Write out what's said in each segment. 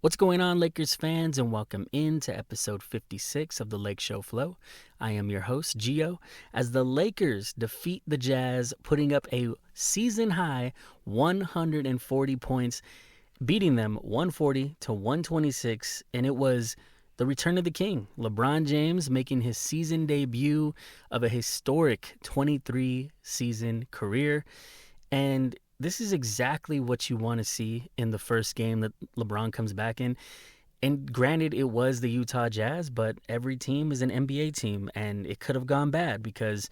What's going on, Lakers fans, and welcome into episode 56 of the LakeShow Flow. I am your host, Gio, as the Lakers defeat the Jazz, putting up a season-high 140 points, beating them 140 to 126, and it was the return of the king, LeBron James, making his season debut of a historic 23-season career, and this is exactly what you want to see in the first game that LeBron comes back in. And granted, it was the Utah Jazz, but every team is an NBA team, and it could have gone bad because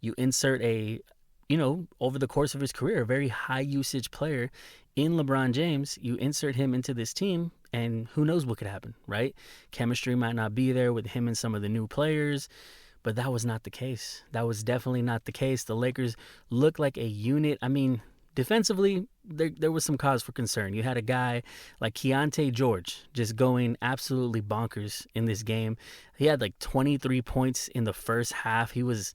you insert over the course of his career, a very high usage player in LeBron James. You insert him into this team, and who knows what could happen, right? Chemistry might not be there with him and some of the new players, but that was not the case. That was definitely not the case. The Lakers look like a unit. I mean, defensively, there was some cause for concern. You had a guy like Keontae George just going absolutely bonkers in this game. He had like 23 points in the first half. He was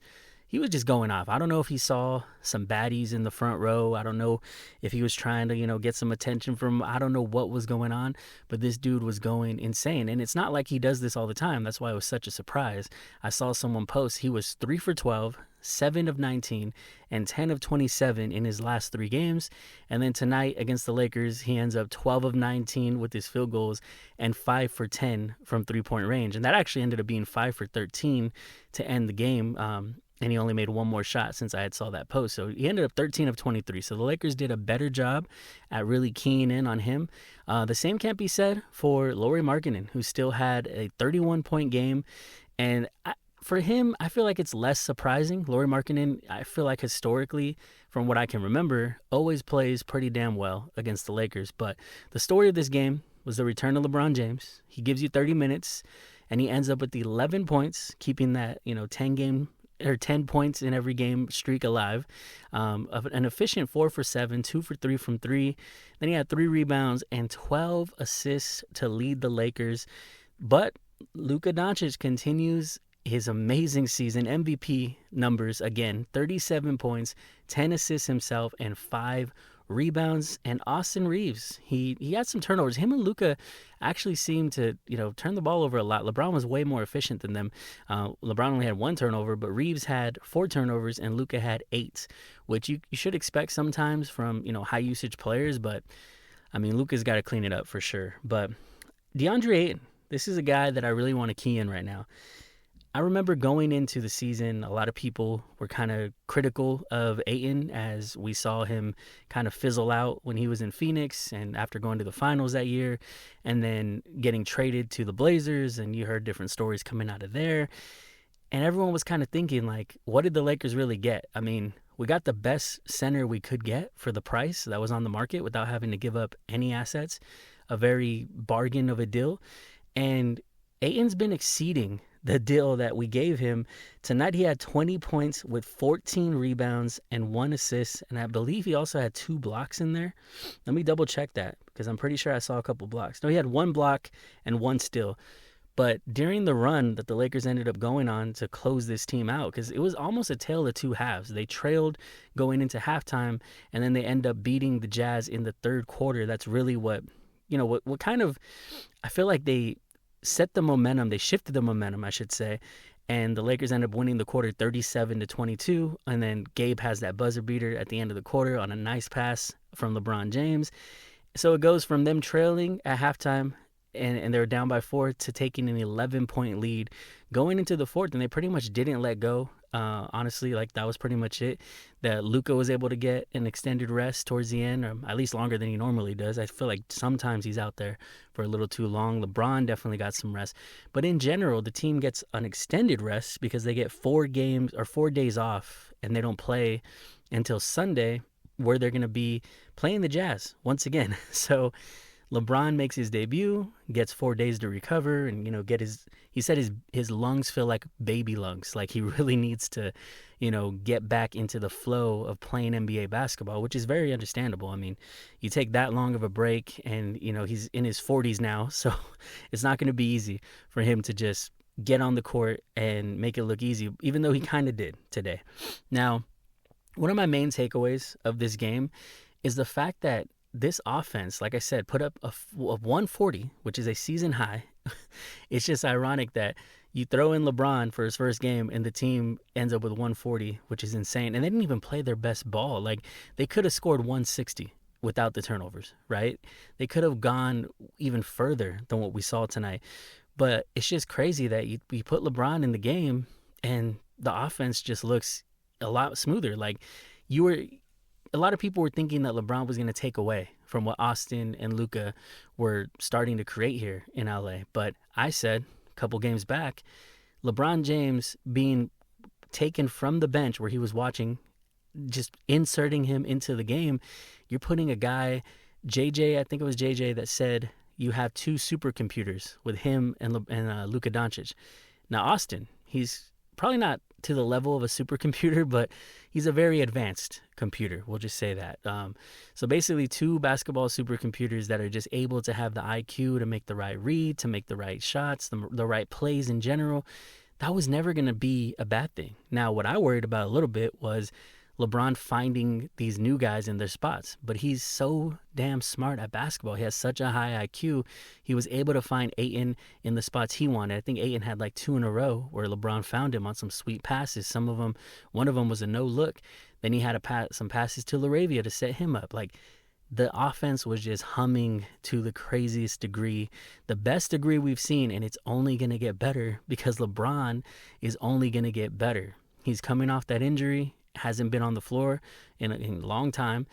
just going off. I don't know if he saw some baddies in the front row. I don't know if he was trying to, get some attention from, I don't know what was going on, but this dude was going insane. And it's not like he does this all the time. That's why it was such a surprise. I saw someone post he was 3 for 12, 7 of 19, and 10 of 27 in his last 3 games. And then tonight against the Lakers, he ends up 12 of 19 with his field goals and 5 for 10 from three-point range. And that actually ended up being 5 for 13 to end the game. And he only made one more shot since I had saw that post. So he ended up 13 of 23. So the Lakers did a better job at really keying in on him. The same can't be said for Lauri Markkanen, who still had a 31-point game. And for him, I feel like it's less surprising. Lauri Markkanen, I feel like historically, from what I can remember, always plays pretty damn well against the Lakers. But the story of this game was the return of LeBron James. He gives you 30 minutes, and he ends up with 11 points, keeping that 10 points in every game streak alive, of an efficient 4 for 7, 2 for 3 from 3. Then he had 3 rebounds and 12 assists to lead the Lakers. But Luka Doncic continues his amazing season, MVP numbers again, 37 points, 10 assists himself, and 5 rebounds. And Austin Reeves, he had some turnovers. Him and Luka actually seemed to turn the ball over a lot. LeBron was way more efficient than them. LeBron only had 1 turnover, but Reeves had 4 turnovers and Luka had 8, which you should expect sometimes from high usage players. But I mean, Luka's got to clean it up for sure. But DeAndre Ayton, this is a guy that I really want to key in right now. I remember going into the season, a lot of people were kind of critical of Ayton as we saw him kind of fizzle out when he was in Phoenix and after going to the finals that year and then getting traded to the Blazers, and you heard different stories coming out of there. And everyone was kind of thinking, like, what did the Lakers really get? I mean, we got the best center we could get for the price that was on the market without having to give up any assets, a very bargain of a deal. And Ayton's been exceeding the deal that we gave him. Tonight he had 20 points with 14 rebounds and 1 assist, and I believe he also had 2 blocks in there. Let me double check that because I'm pretty sure I saw a couple blocks. No, he had 1 block and 1 steal. But during the run that the Lakers ended up going on to close this team out, because it was almost a tale of 2 halves. They trailed going into halftime, and then they end up beating the Jazz in the third quarter. That's really what kind of, I feel like they set the momentum. They shifted the momentum, I should say. And the Lakers end up winning the quarter 37-22. And then Gabe has that buzzer beater at the end of the quarter on a nice pass from LeBron James. So it goes from them trailing at halftime and they were down by 4 to taking an 11-point lead going into the fourth. And they pretty much didn't let go. Honestly, like that was pretty much it. That Luka was able to get an extended rest towards the end, or at least longer than he normally does. I feel like sometimes he's out there for a little too long. LeBron definitely got some rest. But in general, the team gets an extended rest because they get 4 days off and they don't play until Sunday, where they're going to be playing the Jazz once again. So LeBron makes his debut, gets 4 days to recover, and he said his lungs feel like baby lungs, like he really needs to get back into the flow of playing NBA basketball, which is very understandable. I mean, you take that long of a break, and he's in his 40s now, so it's not going to be easy for him to just get on the court and make it look easy, even though he kind of did today. Now, one of my main takeaways of this game is the fact that this offense, like I said, put up a 140, which is a season high. It's just ironic that you throw in LeBron for his first game and the team ends up with 140, which is insane. And they didn't even play their best ball. Like, they could have scored 160 without the turnovers, right? They could have gone even further than what we saw tonight. But it's just crazy that you put LeBron in the game and the offense just looks a lot smoother. Like, a lot of people were thinking that LeBron was going to take away from what Austin and Luka were starting to create here in LA. But I said a couple games back, LeBron James being taken from the bench where he was watching, just inserting him into the game, you're putting a guy, JJ, I think it was JJ that said you have two supercomputers with him and Luka Doncic. Now, Austin, he's probably not to the level of a supercomputer, but he's a very advanced computer. We'll just say that. So basically, two basketball supercomputers that are just able to have the IQ to make the right read, to make the right shots, the right plays in general. That was never going to be a bad thing. Now, what I worried about a little bit was LeBron finding these new guys in their spots. But he's so damn smart at basketball. He has such a high IQ. He was able to find Ayton in the spots he wanted. I think Ayton had like 2 in a row where LeBron found him on some sweet passes. One of them was a no look. Then he had some passes to LaRavia to set him up. Like, the offense was just humming to the craziest degree, the best degree we've seen, and it's only going to get better because LeBron is only going to get better. He's coming off that injury, hasn't been on the floor in a long time,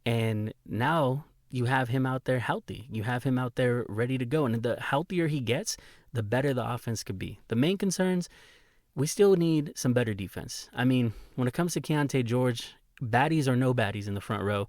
and now you have him out there healthy. You have him out there ready to go, and the healthier he gets, the better the offense could be. The main concerns, we still need some better defense. I mean, when it comes to Keontae George, baddies or no baddies in the front row,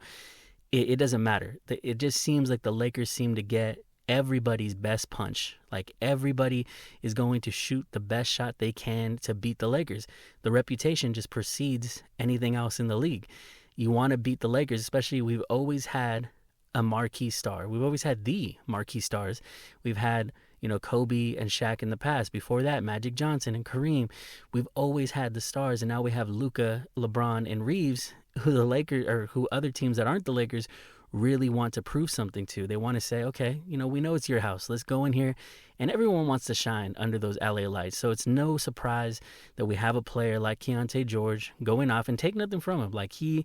it doesn't matter. It just seems like the Lakers seem to get everybody's best punch. Like, everybody is going to shoot the best shot they can to beat the Lakers. The reputation just precedes anything else in the league. You want to beat the Lakers, especially we've always had a marquee star. We've always had the marquee stars. We've had, Kobe and Shaq in the past. Before that, Magic Johnson and Kareem. We've always had the stars, and now we have Luka, LeBron, and Reeves, who the Lakers, or who other teams that aren't the Lakers really want to prove something to. They want to say, okay, we know it's your house. Let's go in here. And everyone wants to shine under those LA lights. So it's no surprise that we have a player like Keontae George going off, and take nothing from him. Like, he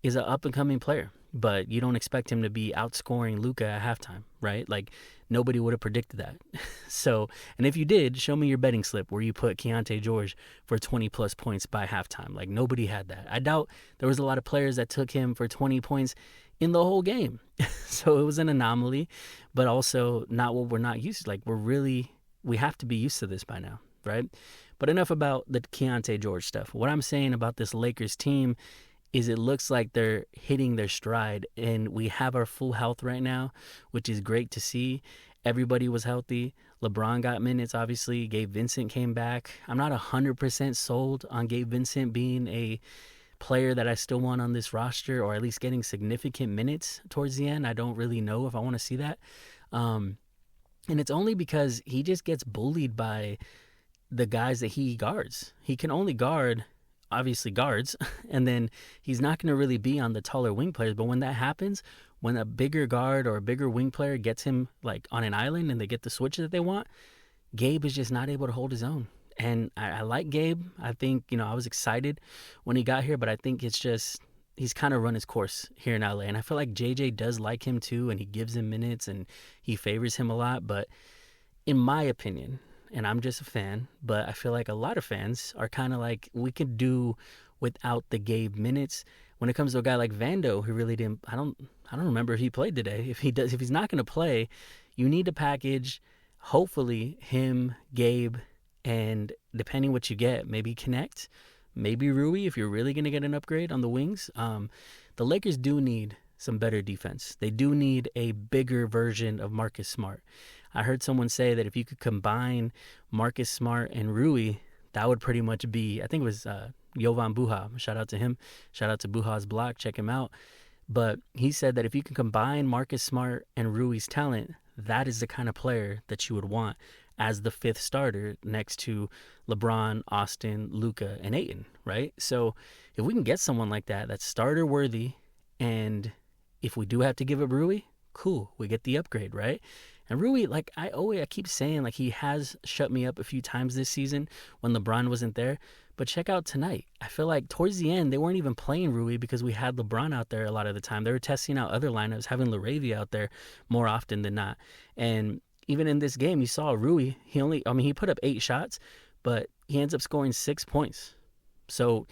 is an up-and-coming player, but you don't expect him to be outscoring Luka at halftime, right? Like, nobody would have predicted that. So, and if you did, show me your betting slip where you put Keontae George for 20-plus points by halftime. Like, nobody had that. I doubt there was a lot of players that took him for 20 points in the whole game. So it was an anomaly, but also not what we're not used to. Like, we have to be used to this by now, right? But enough about the Keontae George stuff. What I'm saying about this Lakers team is it looks like they're hitting their stride, and we have our full health right now, which is great to see. Everybody was healthy. LeBron got minutes, obviously. Gabe Vincent came back. I'm not 100% sold on Gabe Vincent being a player that I still want on this roster, or at least getting significant minutes towards the end. I don't really know if I want to see that. And it's only because he just gets bullied by the guys that he guards. He can only guard, obviously, guards, and then he's not going to really be on the taller wing players. But when that happens, when a bigger guard or a bigger wing player gets him like on an island and they get the switch that they want, Gabe is just not able to hold his own. And I like Gabe. I think, I was excited when he got here, but I think it's just he's kind of run his course here in LA. And I feel like JJ does like him too, and he gives him minutes and he favors him a lot. But in my opinion, and I'm just a fan, but I feel like a lot of fans are kind of like, we could do without the Gabe minutes. When it comes to a guy like Vando, who really didn't, I don't remember if he played today. If he's not going to play, you need to package, hopefully, him, Gabe, and depending what you get, maybe Connect, maybe Rui if you're really going to get an upgrade on the wings. The Lakers do need some better defense. They do need a bigger version of Marcus Smart. I heard someone say that if you could combine Marcus Smart and Rui, that would pretty much be, I think it was Jovan Buha. Shout out to him. Shout out to Buha's block. Check him out. But he said that if you can combine Marcus Smart and Rui's talent, that is the kind of player that you would want as the fifth starter next to LeBron, Austin, Luka, and Ayton, right? So if we can get someone like that, that's starter worthy and if we do have to give up Rui, cool, we get the upgrade, right? And Rui, like I keep saying, like he has shut me up a few times this season when LeBron wasn't there. But check out tonight. I feel like towards the end they weren't even playing Rui because we had LeBron out there a lot of the time. They were testing out other lineups, having LaRavia out there more often than not. And even in this game, you saw Rui. He put up 8 shots, but he ends up scoring 6 points. So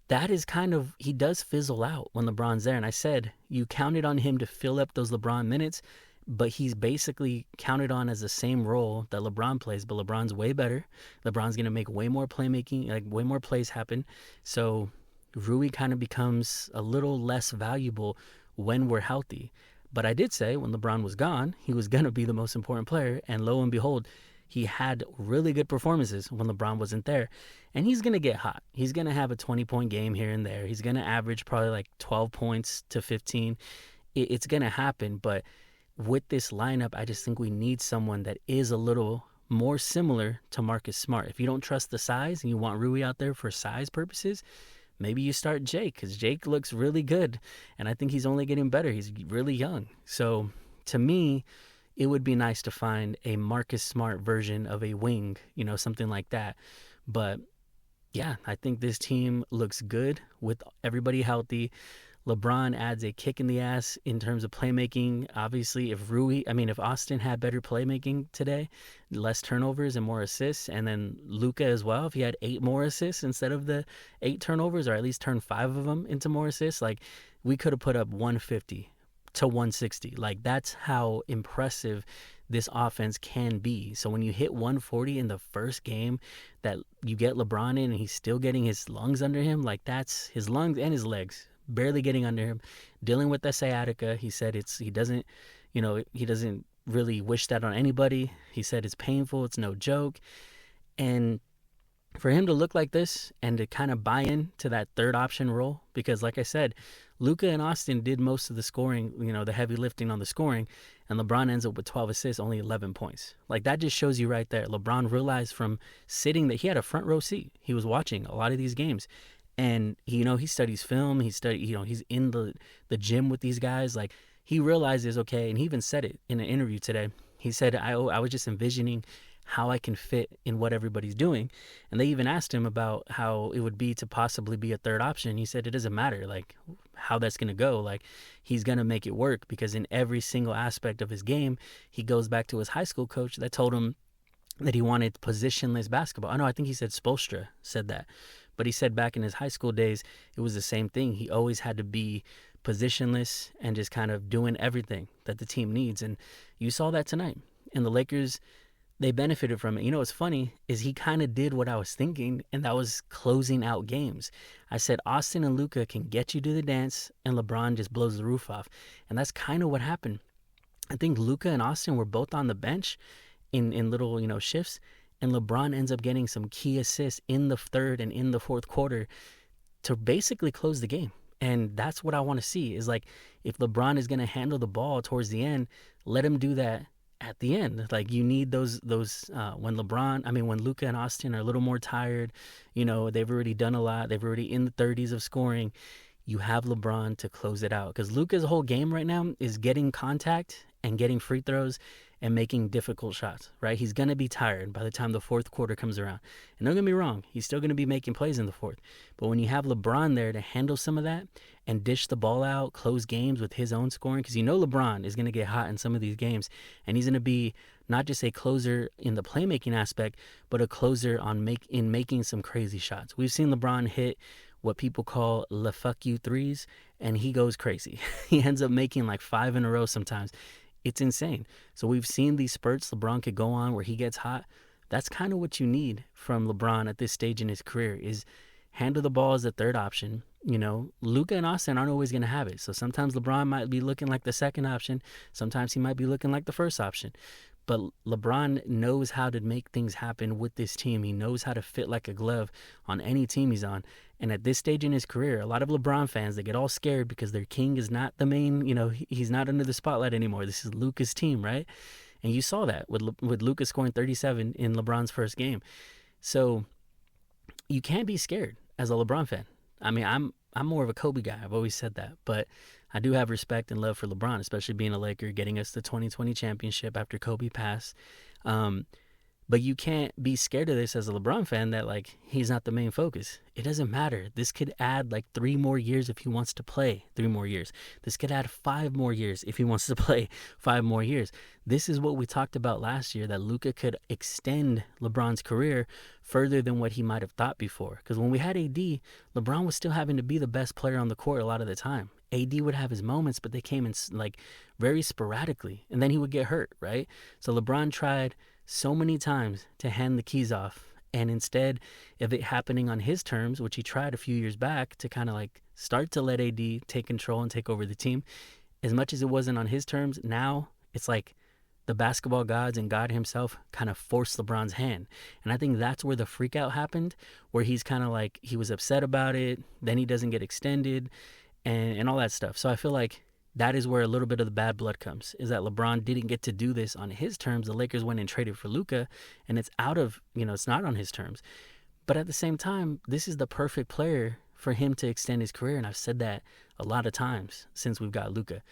that is kind of, he does fizzle out when LeBron's there. And I said, you counted on him to fill up those LeBron minutes, but he's basically counted on as the same role that LeBron plays, but LeBron's way better. LeBron's going to make way more playmaking, like way more plays happen. So Rui kind of becomes a little less valuable when we're healthy. But I did say when LeBron was gone, he was going to be the most important player. And lo and behold, he had really good performances when LeBron wasn't there. And he's going to get hot. He's going to have a 20-point game here and there. He's going to average probably like 12 points to 15. It's going to happen. But with this lineup, I just think we need someone that is a little more similar to Marcus Smart. If you don't trust the size and you want Rui out there for size purposes, maybe you start Jake, because Jake looks really good. And I think he's only getting better. He's really young. So to me, it would be nice to find a Marcus Smart version of a wing, something like that. But yeah, I think this team looks good with everybody healthy. LeBron adds a kick in the ass in terms of playmaking. Obviously, if Austin had better playmaking today, less turnovers and more assists, and then Luka as well, if he had 8 more assists instead of the 8 turnovers, or at least turn 5 of them into more assists, like we could have put up 150 to 160. Like that's how impressive this offense can be. So when you hit 140 in the first game, that you get LeBron in and he's still getting his lungs under him, like that's his lungs and his legs barely getting under him, dealing with the sciatica. He said he doesn't really wish that on anybody. He said it's painful, it's no joke. And for him to look like this and to kind of buy in to that third option role, because like I said, Luka and Austin did most of the scoring, the heavy lifting on the scoring, and LeBron ends up with 12 assists, only 11 points. Like that just shows you right there. LeBron realized from sitting that he had a front row seat. He was watching a lot of these games. And he studies film. He's in the gym with these guys. Like he realizes, okay, and he even said it in an interview today. He said, I was just envisioning how I can fit in what everybody's doing. And they even asked him about how it would be to possibly be a third option. He said it doesn't matter like how that's going to go. Like he's going to make it work, because in every single aspect of his game, he goes back to his high school coach that told him that he wanted positionless basketball. I think he said Spoelstra said that. But he said back in his high school days, it was the same thing. He always had to be positionless and just kind of doing everything that the team needs. And you saw that tonight. And the Lakers, they benefited from it. What's funny is he kind of did what I was thinking, and that was closing out games. I said Austin and Luka can get you to the dance, and LeBron just blows the roof off. And that's kind of what happened. I think Luka and Austin were both on the bench in little, shifts. And LeBron ends up getting some key assists in the third and in the fourth quarter to basically close the game. And that's what I want to see, is like if LeBron is going to handle the ball towards the end, let him do that at the end. Like you need those when Luka and Austin are a little more tired, they've already done a lot. They've already in the 30s of scoring. You have LeBron to close it out, because Luka's whole game right now is getting contact and getting free throws and making difficult shots, right? He's going to be tired by the time the fourth quarter comes around. And don't get me wrong, he's still going to be making plays in the fourth. But when you have LeBron there to handle some of that and dish the ball out, close games with his own scoring, because LeBron is going to get hot in some of these games, and he's going to be not just a closer in the playmaking aspect, but a closer in making some crazy shots. We've seen LeBron hit what people call le fuck you threes, and he goes crazy. He ends up making like 5 in a row sometimes. It's insane. So we've seen these spurts LeBron could go on where he gets hot. That's kind of what you need from LeBron at this stage in his career, is handle the ball as a third option. Luka and Austin aren't always going to have it. So sometimes LeBron might be looking like the second option. Sometimes he might be looking like the first option. But LeBron knows how to make things happen with this team. He knows how to fit like a glove on any team he's on. And at this stage in his career, a lot of LeBron fans, they get all scared because their king is not the main, he's not under the spotlight anymore. This is Luka's team, right? And you saw that with Luka scoring 37 in LeBron's first game. So you can't be scared as a LeBron fan. I'm more of a Kobe guy. I've always said that, but I do have respect and love for LeBron, especially being a Laker, getting us the 2020 championship after Kobe passed. Um, but you can't be scared of this as a LeBron fan that, like, he's not the main focus. It doesn't matter. This could add like 3 more years if he wants to play 3 more years. This could add 5 more years if he wants to play 5 more years. This is what we talked about last year, that Luka could extend LeBron's career further than what he might have thought before. Because when we had AD, LeBron was still having to be the best player on the court a lot of the time. AD would have his moments, but they came in like very sporadically, and then he would get hurt, right? So LeBron tried so many times to hand the keys off, and instead of it happening on his terms, which he tried a few years back to kind of like start to let AD take control and take over the team, as much as it wasn't on his terms, now it's like the basketball gods and God himself kind of forced LeBron's hand. And I think that's where the freak out happened, where he's kind of like, he was upset about it, then he doesn't get extended and all that stuff. So I feel like that is where a little bit of the bad blood comes, is that LeBron didn't get to do this on his terms. The Lakers went and traded for Luka, and it's out of, it's not on his terms. But at the same time, this is the perfect player for him to extend his career, and I've said that a lot of times since we've got Luka.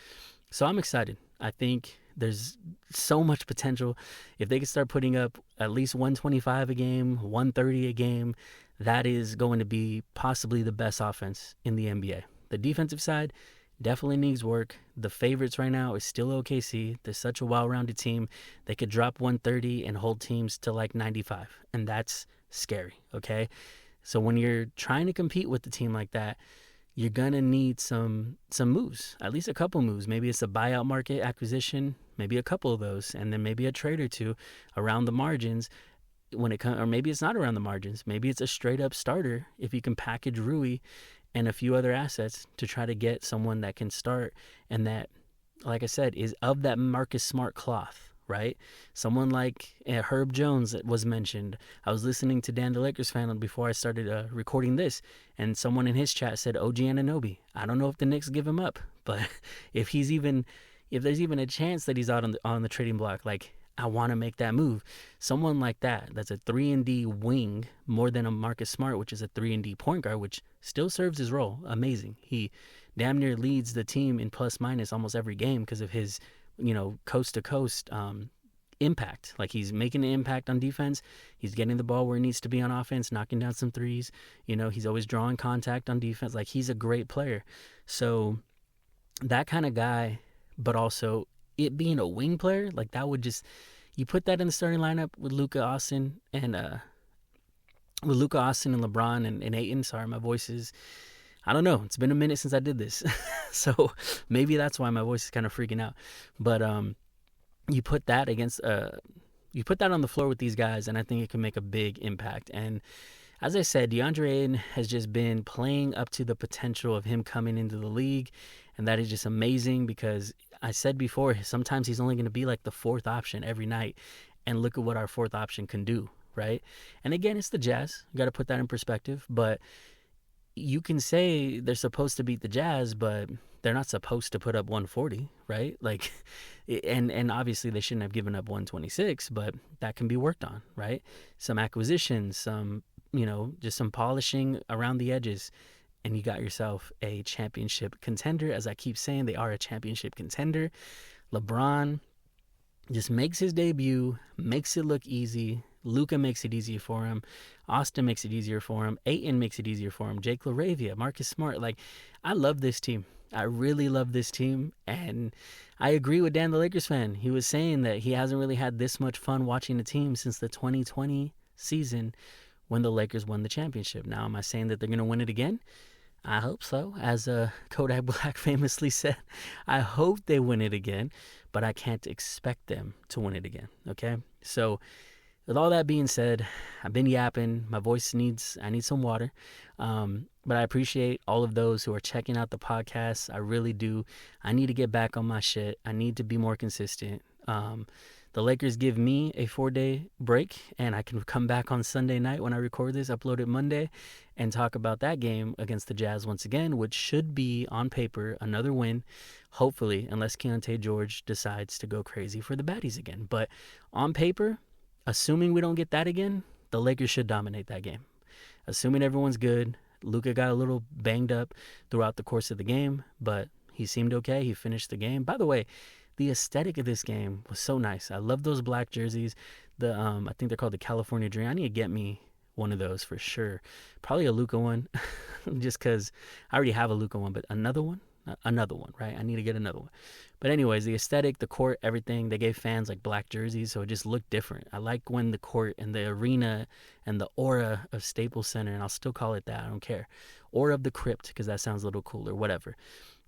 So I'm excited. I think there's so much potential. If they can start putting up at least 125 a game, 130 a game, that is going to be possibly the best offense in the NBA. The defensive side definitely needs work. The favorites right now is still OKC. They're such a well-rounded team. They could drop 130 and hold teams to like 95, and that's scary, okay? So when you're trying to compete with a team like that, you're going to need some moves, at least a couple moves. Maybe it's a buyout market acquisition, maybe a couple of those, and then maybe a trade or two around the margins when it comes, or maybe it's not around the margins. Maybe it's a straight-up starter if you can package Rui and a few other assets to try to get someone that can start and that, like I said, is of that Marcus Smart cloth, right? Someone like Herb Jones that was mentioned. I was listening to Dan the Lakers fan before I started recording this, and someone in his chat said OG Anunoby. I don't know if the Knicks give him up, but if there's even a chance that he's out on the trading block, like, I want to make that move. Someone like that's a 3-and-D wing more than a Marcus Smart, which is a 3-and-D point guard, which still serves his role. Amazing. He damn near leads the team in plus minus almost every game because of his, coast to coast impact. Like, he's making an impact on defense. He's getting the ball where he needs to be on offense, knocking down some threes. He's always drawing contact on defense. Like, he's a great player. So that kind of guy, but also it being a wing player, like, that would just, you put that in the starting lineup with Luka, Austin, and LeBron and Ayton. Sorry, my voice is, I don't know. It's been a minute since I did this. So maybe that's why my voice is kind of freaking out. But you put that you put that on the floor with these guys, and I think it can make a big impact. And as I said, DeAndre Ayton has just been playing up to the potential of him coming into the league, and that is just amazing because I said before, sometimes he's only going to be like the 4th option every night, and look at what our 4th option can do, right? And again, it's the Jazz. You got to put that in perspective, but you can say they're supposed to beat the Jazz, but they're not supposed to put up 140, right? Like, and obviously they shouldn't have given up 126, but that can be worked on, right? Some acquisitions, some, just some polishing around the edges, and you got yourself a championship contender. As I keep saying, they are a championship contender. LeBron just makes his debut, makes it look easy. Luka makes it easier for him. Austin makes it easier for him. Ayton makes it easier for him. Jake LaRavia, Marcus Smart. Like, I love this team. I really love this team. And I agree with Dan, the Lakers fan. He was saying that he hasn't really had this much fun watching the team since the 2020 season when the Lakers won the championship. Now, am I saying that they're going to win it again? I hope so. As Kodak Black famously said, I hope they win it again, but I can't expect them to win it again, okay? So with all that being said, I've been yapping. My voice I need some water. But I appreciate all of those who are checking out the podcast. I really do. I need to get back on my shit. I need to be more consistent. The Lakers give me a 4-day break, and I can come back on Sunday night when I record this, upload it Monday, and talk about that game against the Jazz once again, which should be, on paper, another win, hopefully, unless Keontae George decides to go crazy for the baddies again. But on paper, assuming we don't get that again, the Lakers should dominate that game. Assuming everyone's good, Luka got a little banged up throughout the course of the game, but he seemed okay. He finished the game. By the way, the aesthetic of this game was so nice. I love those black jerseys. I think they're called the California Dream. I need to get me one of those for sure. Probably a Luka one, just because I already have a Luka one, but another one, right? I need to get another one. But anyways, the aesthetic, the court, everything, they gave fans like black jerseys, so it just looked different. I like when the court and the arena and the aura of Staples Center, and I'll still call it that, I don't care, aura of the crypt, because that sounds a little cooler, whatever.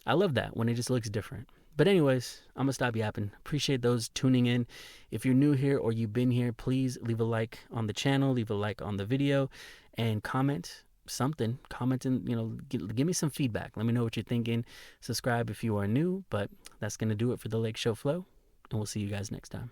I love that when it just looks different. But anyways, I'm gonna stop yapping. Appreciate those tuning in. If you're new here or you've been here, please leave a like on the channel, leave a like on the video, and comment something. Comment and give me some feedback. Let me know what you're thinking. Subscribe if you are new. But that's gonna do it for the Lake Show Flow, and we'll see you guys next time.